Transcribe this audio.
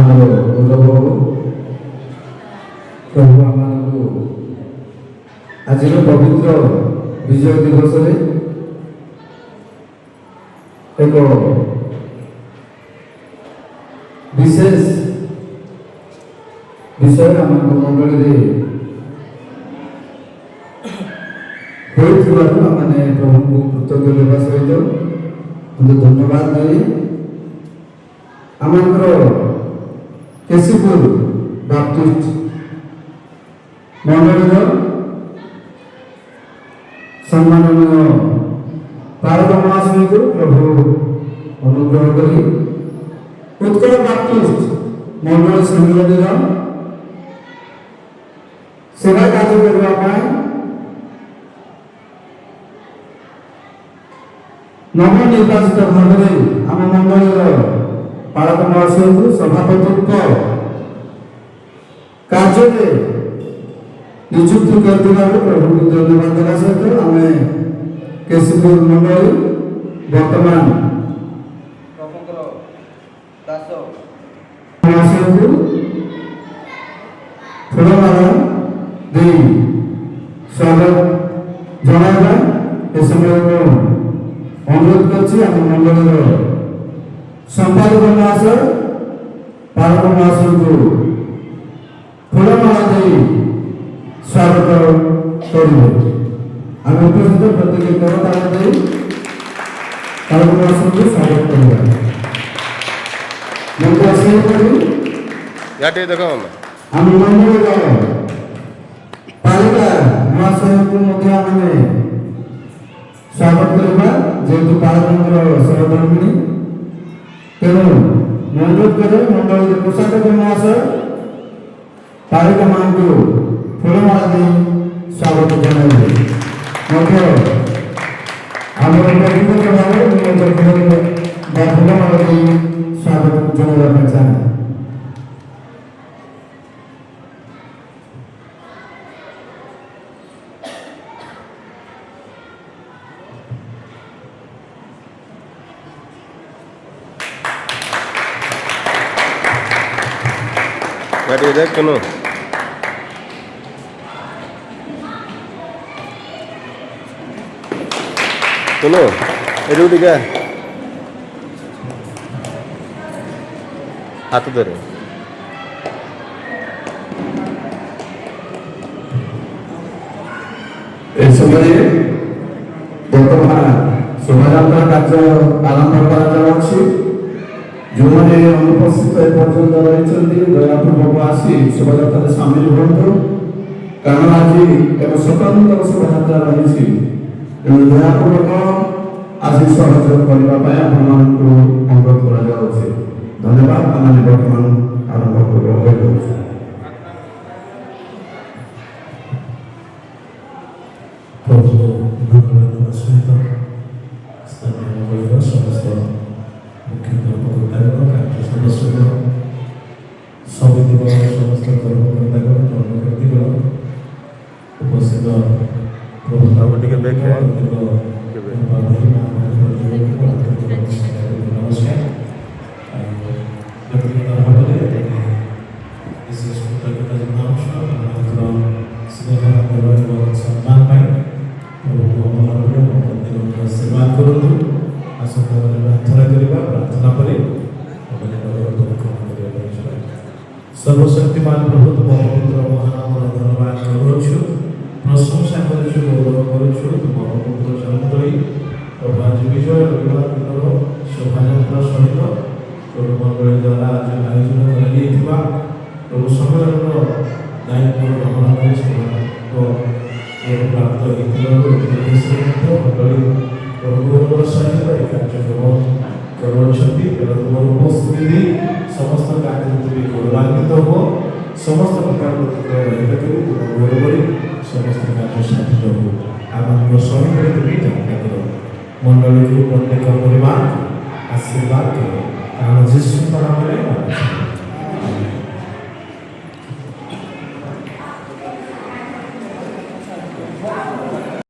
ଆମର ଗୌରବ ପ୍ରଭୁ ଆମମାନଙ୍କୁ ଆଜିର ପବିତ୍ର ବିଜୟ ଦିବସରେ ଏକ ବିଶେଷ ବିଷୟ ଆମ ମଣ୍ଡଳୀରେ ହୋଇଥିବାରୁ ଆମେ ପ୍ରଭୁଙ୍କୁ କୃତଜ୍ଞ ଦେବା ସହିତ ଧନ୍ୟବାଦ ଦେଇ ଆମର କେଶିପୁର ବାପ୍ଟିଷ୍ଟ ମଣ୍ଡଳୀର ସମ୍ମାନନୀୟ ପାରଦ ମହାଶୟଙ୍କୁ ପ୍ରଭୁ ଅନୁଗ୍ରହ କରି ଉତ୍କଳ ବାପ୍ଟିଷ୍ଟ ମଣ୍ଡଳ ସଂଗଠନର ସେବା କାର୍ଯ୍ୟ କରିବା ପାଇଁ ନବନିର୍ବାଚିତ ଭାବରେ ଆମ ମଣ୍ଡଳୀର ପାଳକ ମହାଶୟଙ୍କୁ ସଭାପତିତ୍ୱ କାର୍ଯ୍ୟରେ ନିଯୁକ୍ତି କରିଥିବାରୁ ପ୍ରଭୁଙ୍କୁ ଧନ୍ୟବାଦ ଦେବା ସହିତ ଆମେ କେଶିପୁର ମଣ୍ଡଳୀ ବର୍ତ୍ତମାନ ପ୍ରଭୁଙ୍କର ଦାସ ମହାଶୟଙ୍କୁ ଫୁଲମାଳ ଦେଇ ସ୍ୱାଗତ ଜଣାଇବା ଏ ସମୟରେ ଅନୁରୋଧ କରୁଛି ଆମ ମଣ୍ଡଳୀର ସମ୍ପାଦକ ମହାଶୟ ପାଳକ ମହାଶୟଙ୍କୁ ଫୁଲମାଳ ଦେଇ ସ୍ୱାଗତ କରିବେ। ଆମେ ଉପସ୍ଥିତ ପ୍ରତ୍ୟେକ କରତାଳ ଦେଇ ପାଳକ ମହାଶୟଙ୍କୁ ସ୍ୱାଗତ କରିବା। ମୁଁ ସେହିପରି ଦେଖ ଆମ ମଣ୍ଡଳୀର ପାଳିକା ମହାଶୟଙ୍କୁ ମଧ୍ୟ ଆମେ ସ୍ୱାଗତ କରିବା, ଯେହେତୁ ପାଳକଙ୍କର ସହଧର୍ମିଣୀ। ତେଣୁ ଅନୁରୋଧ କରେ ମଣ୍ଡଳୀର କୋଷାଧ୍ୟକ୍ଷ ମହାଶୟ ପାଳିକା ମାଙ୍କୁ ଫୁଲମାଳ ଦେଇ ସ୍ୱାଗତ ଜଣାଇବେ। ମଧ୍ୟ ଆମର ବ୍ୟକ୍ତିଗତ ଭାବରେ ଫୁଲମାଳ ଦେଇ ସ୍ୱାଗତ ଜଣାଇବା ପାଇଁ ଚାହେଁ। দেখ কোনো কোনো এটু টিকা হাত ধরে এই সময়ে বর্তমান শোভাযাত্রা কার্য আরম্ভ করা যাচ্ছে। ଯେଉଁମାନେ ଅନୁପସ୍ଥିତ ଏପର୍ଯ୍ୟନ୍ତ ରହିଛନ୍ତି ଦୟାପୂର୍ବକ ଆସି ଶୋଭାଯାତ୍ରାରେ ସାମିଲ ହୁଅନ୍ତୁ, କାରଣ ଆଜି ଏକ ସ୍ୱତନ୍ତ୍ର ଶୋଭାଯାତ୍ରା ରହିଛି। ତେଣୁ ଦୟାପୂର୍ବକ ଆସି ସହଯୋଗ କରିବା ପାଇଁ ଆପଣମାନଙ୍କୁ ଅନୁରୋଧ କରାଯାଉଛି। ଧନ୍ୟବାଦ। ଆମେ ବର୍ତ୍ତମାନ ଆରମ୍ଭ ହୋଇଯାଉଛୁ। ସହିତ ସ୍ଥାନୀୟ ମଣ୍ଡଳୀର ସମସ୍ତ ମୁଖ୍ୟ କର୍ମକର୍ତ୍ତାଗଣ, କାର୍ଯ୍ୟ ସଦସ୍ୟଗଣ, ସମିତିର ସମସ୍ତ କର୍ମକର୍ତ୍ତାଗଣ, କର୍ମକର୍ତ୍ତୀଗଣ, ଉପସ୍ଥିତ अब टिके बैक है ନମସ୍କାର। ବ୍ୟକ୍ତିଗତ ଭାବରେ ବିଶେଷ କୃତଜ୍ଞତା ଜଣାଉଛୁ ଆପଣଙ୍କର ସ୍ନେହ ଆଦର ଏବଂ ସମ୍ମାନ ପାଇଁ। ପ୍ରଭୁଙ୍କ ମନରେ ମନ୍ଦିରକୁ ଆଶୀର୍ବାଦ କରନ୍ତୁ। ଆସନ୍ତା ପରେ ପ୍ରାର୍ଥନା କରିବା। ପ୍ରାର୍ଥନା ପରେ ସର୍ବଶକ୍ତିମାନ ପ୍ରଭୁ ତୁମ ପବିତ୍ର ମହାନାମର ଧନ୍ୟବାଦ କରୁଛୁ, ପ୍ରଶଂସା କରୁଛୁ, ଗୌରବ କରୁଛୁ। ତୁମ ପବିତ୍ର ଚରଣ କରି ପ୍ରଭୁ ଆଜି ବିଜୟ ରବିବାର ଦିନର ଶୋଭାଯାତ୍ରା ସହିତ ପ୍ରଭୁ ମଣ୍ଡଳୀ ଦ୍ୱାରା ଆଜି ଆୟୋଜନ କରାଯାଇଥିବା ପ୍ରଭୁ ସମ୍ମିଳନର ଦାୟିତ୍ୱ ଗ୍ରହଣ କରି ସେମାନଙ୍କ ପ୍ରାପ୍ତ ହେଇଥିବାରୁ ମଣ୍ଡଳୀ ପ୍ରଭୁଙ୍କର ସହିତ ଏ କାର୍ଯ୍ୟକ୍ରମ କରୁଅଛନ୍ତି। ତେଣୁ ତୁମର ଉପସ୍ଥିତି ସମସ୍ତ କାର୍ଯ୍ୟ ଗୌରବାନ୍ୱିତ ହୁଅ, ସମସ୍ତ ପ୍ରକାର ପ୍ରତିକ୍ରିୟା ରହିବା କରି ତୁମ ଗୌରବରେ ସମସ୍ତ କାର୍ଯ୍ୟ ସାଧିତ ହୁଅ। ଆମମାନଙ୍କ ସହିତରେ ତୁମେ ଯାତ୍ରା କର, ମଣ୍ଡଳୀକୁ ପ୍ରତ୍ୟେକ ପରିବାର ଆଶୀର୍ବାଦ କର, କାରଣ ଯୀଶୁଙ୍କ ନାମରେ